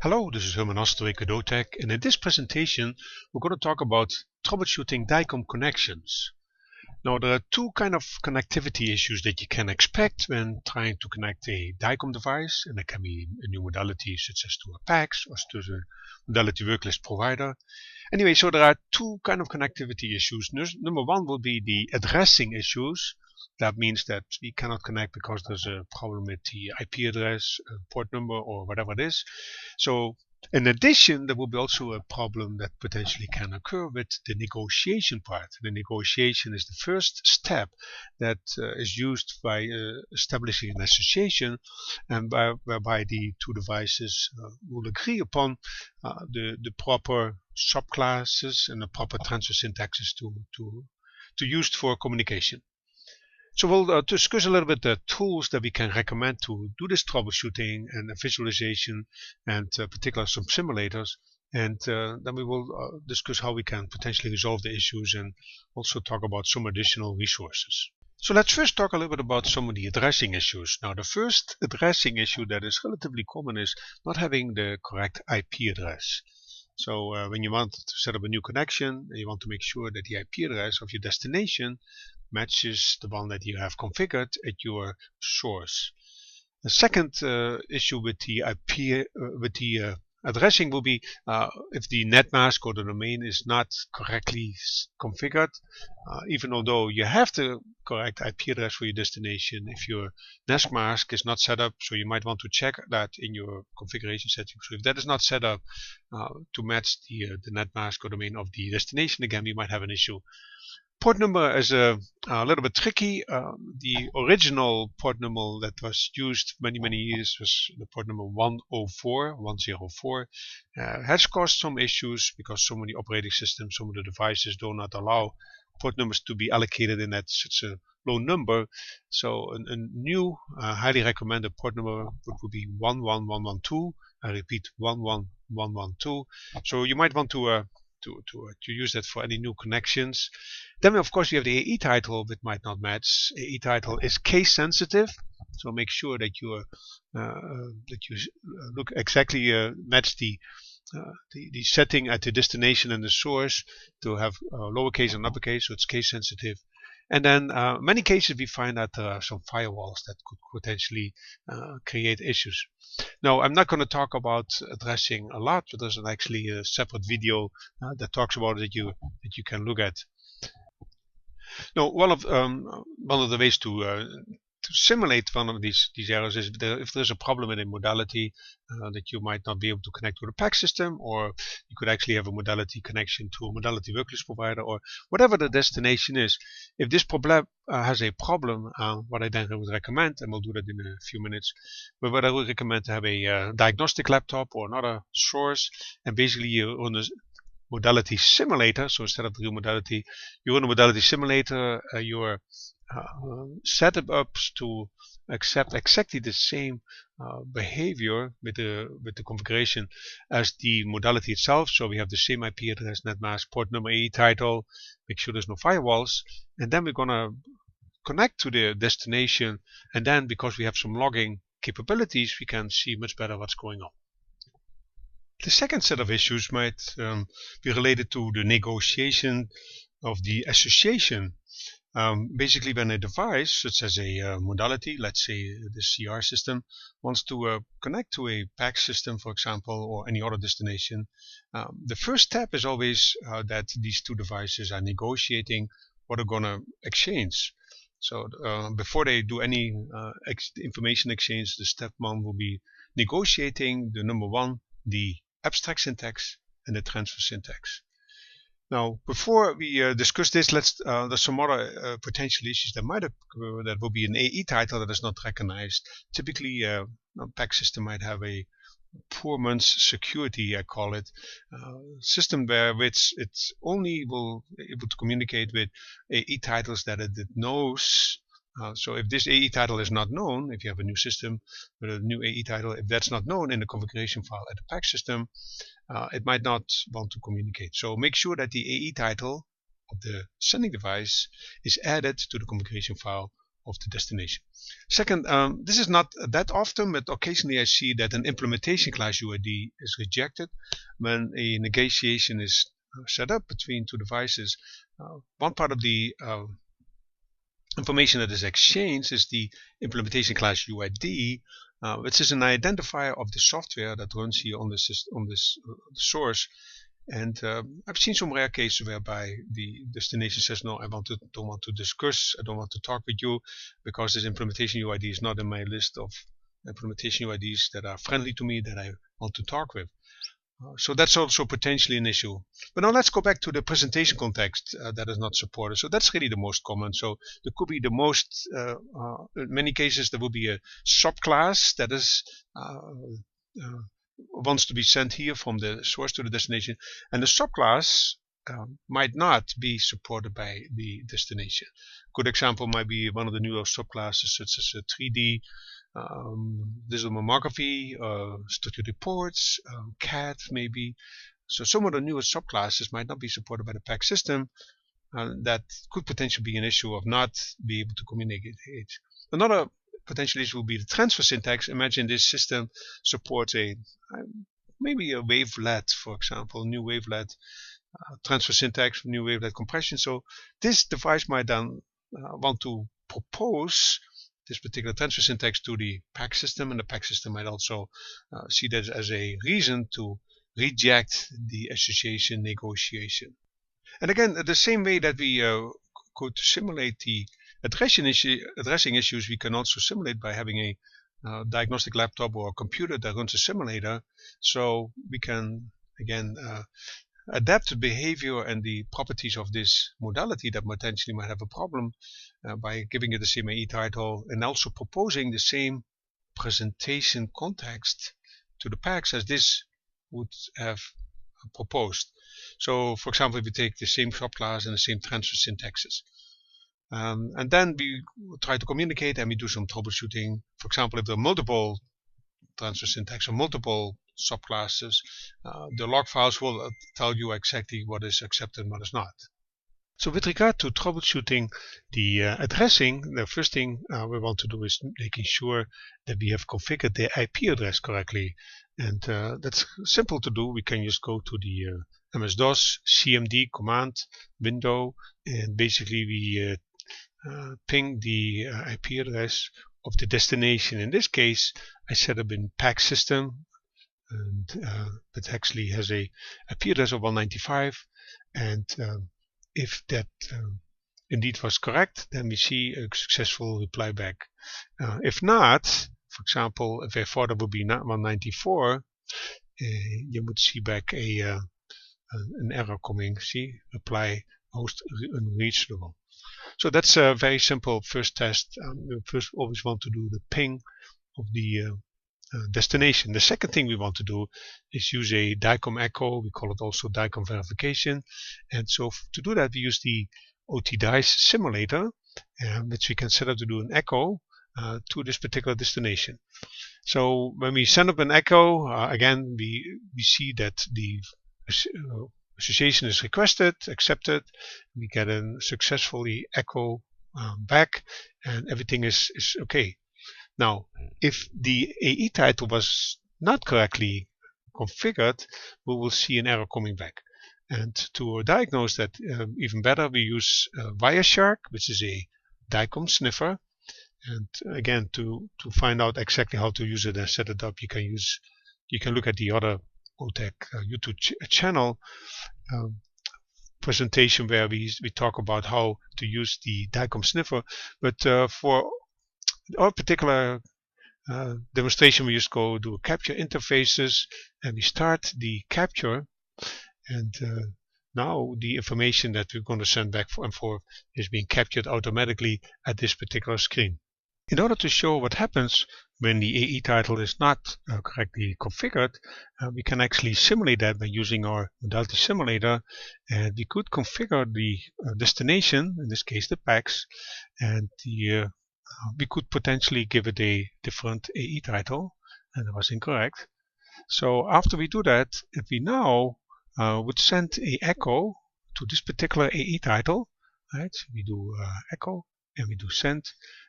Hello, this is Herman Osterwijk with OTech, and in this presentation we're going to talk about troubleshooting DICOM connections. Now, there are two kind of connectivity issues that you can expect when trying to connect a DICOM device, and it can be a new modality such as to a PACS or to the modality worklist provider. Anyway, so there are two kind of connectivity issues. Number one will be the addressing issues. That means that we cannot connect because there's a problem with the IP address, port number, or whatever it is. So in addition, there will be also a problem that potentially can occur with the negotiation part. The negotiation is the first step that is used by establishing an association, and whereby the two devices will agree upon the proper subclasses and the proper transfer syntaxes to use for communication. So we'll discuss a little bit the tools that we can recommend to do this troubleshooting and visualization, and particularly some simulators. And then we will discuss how we can potentially resolve the issues and also talk about some additional resources. So let's first talk a little bit about some of the addressing issues. Now, the first addressing issue that is relatively common is not having the correct IP address. So when you want to set up a new connection, you want to make sure that the IP address of your destination matches the one that you have configured at your source. The second issue with the IP addressing will be if the net mask or the domain is not correctly configured. Even although you have the correct IP address for your destination, if your net mask is not set up, so you might want to check that in your configuration settings. So if that is not set up to match the net mask or domain of the destination, again, we might have an issue. Port number is a little bit tricky. The original port number that was used many years was the port number 104. Has caused some issues because some of the operating systems, some of the devices do not allow port numbers to be allocated in that such a low number. So a new highly recommended port number would be 11112. I repeat, 11112. So you might want to use that for any new connections. Then of course we have the AE title that might not match. AE title is case sensitive, so make sure that you look exactly match the setting at the destination and the source to have lowercase and uppercase, so it's case sensitive. And then many cases we find that there are some firewalls that could potentially create issues. Now, I'm not going to talk about addressing a lot, but there's actually a separate video that talks about it that you can look at. Now, one of the ways to simulate one of these errors is if there's a problem in a modality that you might not be able to connect with a PACS system, or you could actually have a modality connection to a modality worklist provider, or whatever the destination is. If this problem has a problem, what I then would recommend, and we'll do that in a few minutes, but what I would recommend to have a diagnostic laptop or another source, and basically you run a modality simulator. So instead of the real modality, you run a modality simulator. Your setups to accept exactly the same behavior with the configuration as the modality itself. So we have the same IP address, net mask, port number, AE title. Make sure there's no firewalls, and then we're gonna connect to the destination. And then, because we have some logging capabilities, we can see much better what's going on. The second set of issues might be related to the negotiation of the association. Basically, when a device, such as a modality, let's say the CR system, wants to connect to a PACS system, for example, or any other destination, the first step is always that these two devices are negotiating what they're going to exchange. So before they do any information exchange, the step one will be negotiating the number one, the abstract syntax, and the transfer syntax. Now, before we discuss this, there's some other potential issues that might occur. That will be an AE title that is not recognized. Typically, a PACS system might have a poor man's security, I call it, system where which it's only will able to communicate with AE titles that it knows. So if this AE title is not known, if you have a new system with a new AE title, if that's not known in the configuration file at the PACS system, it might not want to communicate. So make sure that the AE title of the sending device is added to the configuration file of the destination. Second, this is not that often, but occasionally I see that an implementation class UID is rejected when a negotiation is set up between two devices. One part of the information that is exchanged is the implementation class UID, which is an identifier of the software that runs here on this source. And I've seen some rare cases whereby the destination says, no, I don't want to discuss, I don't want to talk with you, because this implementation UID is not in my list of implementation UIDs that are friendly to me that I want to talk with. So that's also potentially an issue. But now let's go back to the presentation context that is not supported. So that's really the most common. So there could be the most, in many cases there will be a subclass that is wants to be sent here from the source to the destination, and the subclass might not be supported by the destination. Good example might be one of the newer subclasses such as 3D digital mammography, statutory reports, CAD maybe. So some of the newer subclasses might not be supported by the PACS system, that could potentially be an issue of not being able to communicate. Another potential issue will be the transfer syntax. Imagine this system supports maybe a wavelet, for example, new wavelet transfer syntax, new wavelet compression. So this device might then want to propose this particular transfer syntax to the PACS system, and the PACS system might also see that as a reason to reject the association negotiation. And again, the same way that we could simulate the addressing issues, we can also simulate by having a diagnostic laptop or a computer that runs a simulator. So we can again adapt the behavior and the properties of this modality that potentially might have a problem by giving it the same AE title and also proposing the same presentation context to the PACS as this would have proposed. So for example, if we take the same subclass and the same transfer syntaxes, and then we try to communicate and we do some troubleshooting. For example, if there are multiple transfer syntax or multiple subclasses, the log files will tell you exactly what is accepted and what is not. So with regard to troubleshooting the addressing, the first thing we want to do is making sure that we have configured the IP address correctly. And that's simple to do. We can just go to the MS-DOS CMD command window, and basically we ping the IP address of the destination. In this case, I set up in PACS system, and it actually has a IP address of 195. And if that indeed was correct, then we see a successful reply back. If not, for example, if I thought it would be not 194, you would see back an error coming. See, reply host unreachable. So that's a very simple first test. We first always want to do the ping of the destination. The second thing we want to do is use a DICOM echo. We call it also DICOM verification. And so to do that, we use the OTDICE simulator, which we can set up to do an echo to this particular destination. So when we send up an echo, again, we see that the association is requested, accepted. We get a successfully echo back, and everything is okay. Now, if the AE title was not correctly configured, we will see an error coming back. And to diagnose that even better, we use Wireshark, which is a DICOM sniffer. And again, to find out exactly how to use it and set it up, you can look at the other OTech YouTube channel presentation where we talk about how to use the DICOM sniffer. But for our particular demonstration, we just go do capture interfaces, and we start the capture, and now the information that we're going to send back and forth is being captured automatically at this particular screen. In order to show what happens when the AE title is not correctly configured, we can actually simulate that by using our modality simulator, and we could configure the destination, in this case the PACS, and we could potentially give it a different AE title, and it was incorrect. So after we do that, if we now would send a echo to this particular AE title, right? We do echo and we do send,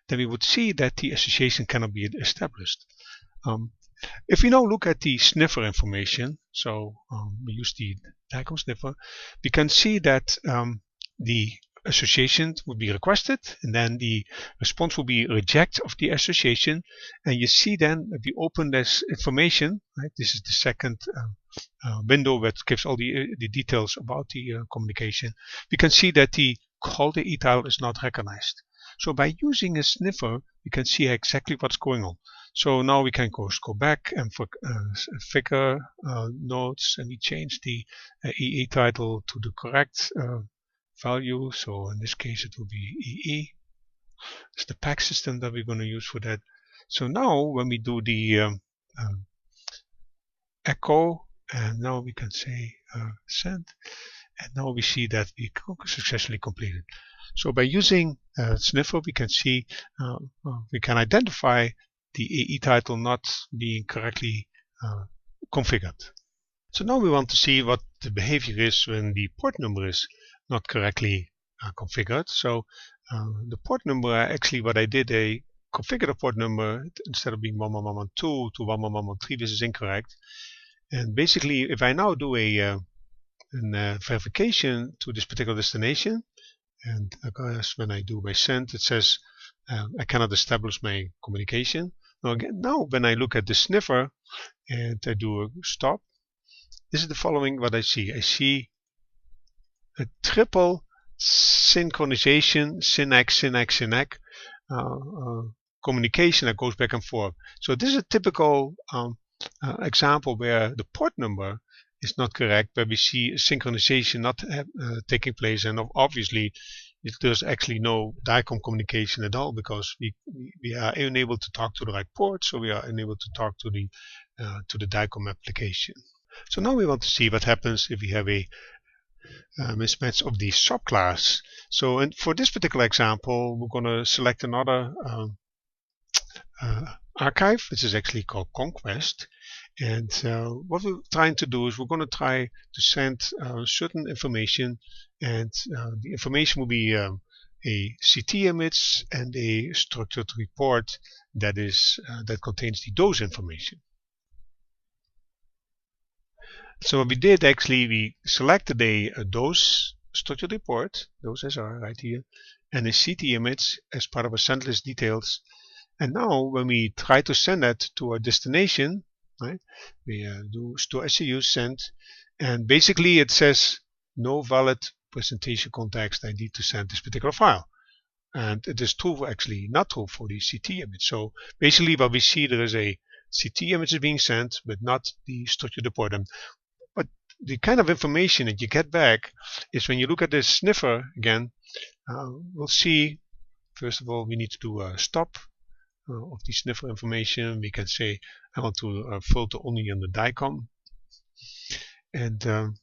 then we would see that the association cannot be established. If we now look at the sniffer information, so we use the DICOM sniffer, we can see that the association would be requested, and then the response will be reject of the association. And you see then, if you open this information, right, this is the second window that gives all the details about the communication. We can see that the call AE title is not recognized. So by using a sniffer, we can see exactly what's going on. So now we can go back and for figure nodes, and we change the AE title to the correct value. So in this case it will be EE. It's the PACS system that we're going to use for that. So now when we do the echo, and now we can say send, and now we see that we successfully completed. So by using Sniffer, we can see we can identify the AE title not being correctly configured. So now we want to see what the behavior is when the port number is not correctly configured. So the port number, actually what I did, I configured the port number instead of being 11112 to 11113. This is incorrect. And basically, if I now do a verification to this particular destination, and when I do my send, it says I cannot establish my communication. Now when I look at the sniffer and I do a stop, this is the following what I see. I see a triple synchronization, SYN-ACK communication that goes back and forth. So this is a typical example where the port number is not correct, where we see synchronization not taking place, and obviously there's actually no DICOM communication at all, because we are unable to talk to the right port, so we are unable to talk to the DICOM application. So now we want to see what happens if we have a mismatch of the subclass. So for this particular example, we're going to select another archive, which is actually called Conquest. And what we're trying to do is we're going to try to send certain information, and the information will be a CT image and a structured report that contains the dose information. So what we did, actually, we selected a dose structured report, dose SR right here, and a CT image as part of a send list details. And now when we try to send that to our destination, right, we do store SCU send, and basically it says no valid presentation context. I need to send this particular file, and it is true, actually not true for the CT image. So basically what we see, there is a CT image is being sent, but not the structured report. But the kind of information that you get back is when you look at this sniffer again, we'll see, first of all, we need to do a stop of the sniffer information. We can say I want to filter only on the DICOM, and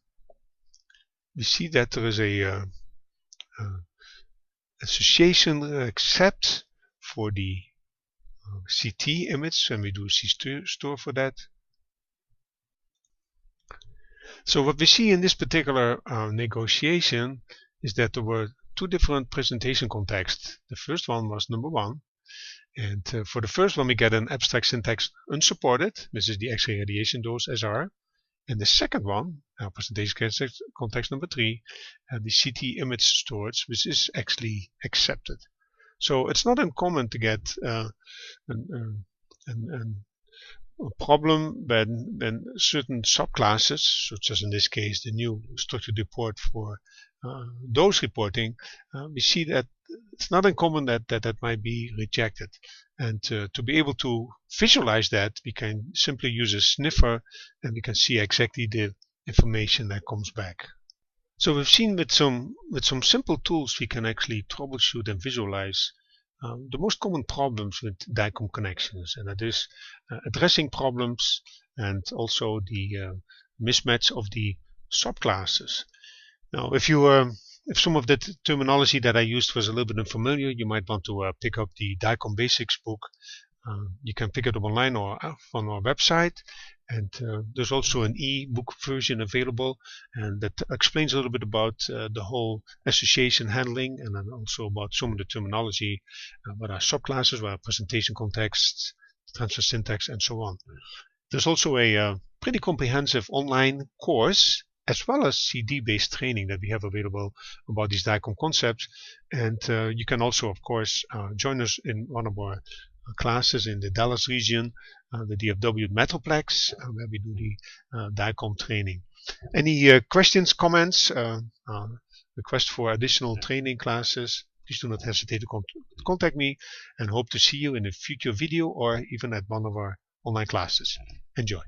we see that there is a association except for the CT image, and we do C-store for that. So what we see in this particular negotiation is that there were two different presentation contexts. The first one was number 1. And for the first one, we get an abstract syntax unsupported. This is the X-ray radiation dose SR. And the second one, presentation context number 3, the CT image storage, which is actually accepted. So it's not uncommon to get a problem when certain subclasses, such as in this case the new structured report for dose reporting, we see that it's not uncommon that might be rejected. And to be able to visualize that, we can simply use a sniffer, and we can see exactly the information that comes back. So we've seen with some simple tools we can actually troubleshoot and visualize the most common problems with DICOM connections, and that is addressing problems and also the mismatch of the subclasses. Now, if some of that terminology that I used was a little bit unfamiliar, you might want to pick up the DICOM Basics book. You can pick it up online or on our website, and there's also an e-book version available, and that explains a little bit about the whole association handling, and then also about some of the terminology, what are subclasses, what are presentation contexts, transfer syntax, and so on. There's also a pretty comprehensive online course as well as CD-based training that we have available about these DICOM concepts, and you can also, of course, join us in one of our classes in the Dallas region, the DFW Metroplex, where we do the DICOM training. Any questions, comments, request for additional training classes, please do not hesitate to contact me, and hope to see you in a future video or even at one of our online classes. Enjoy.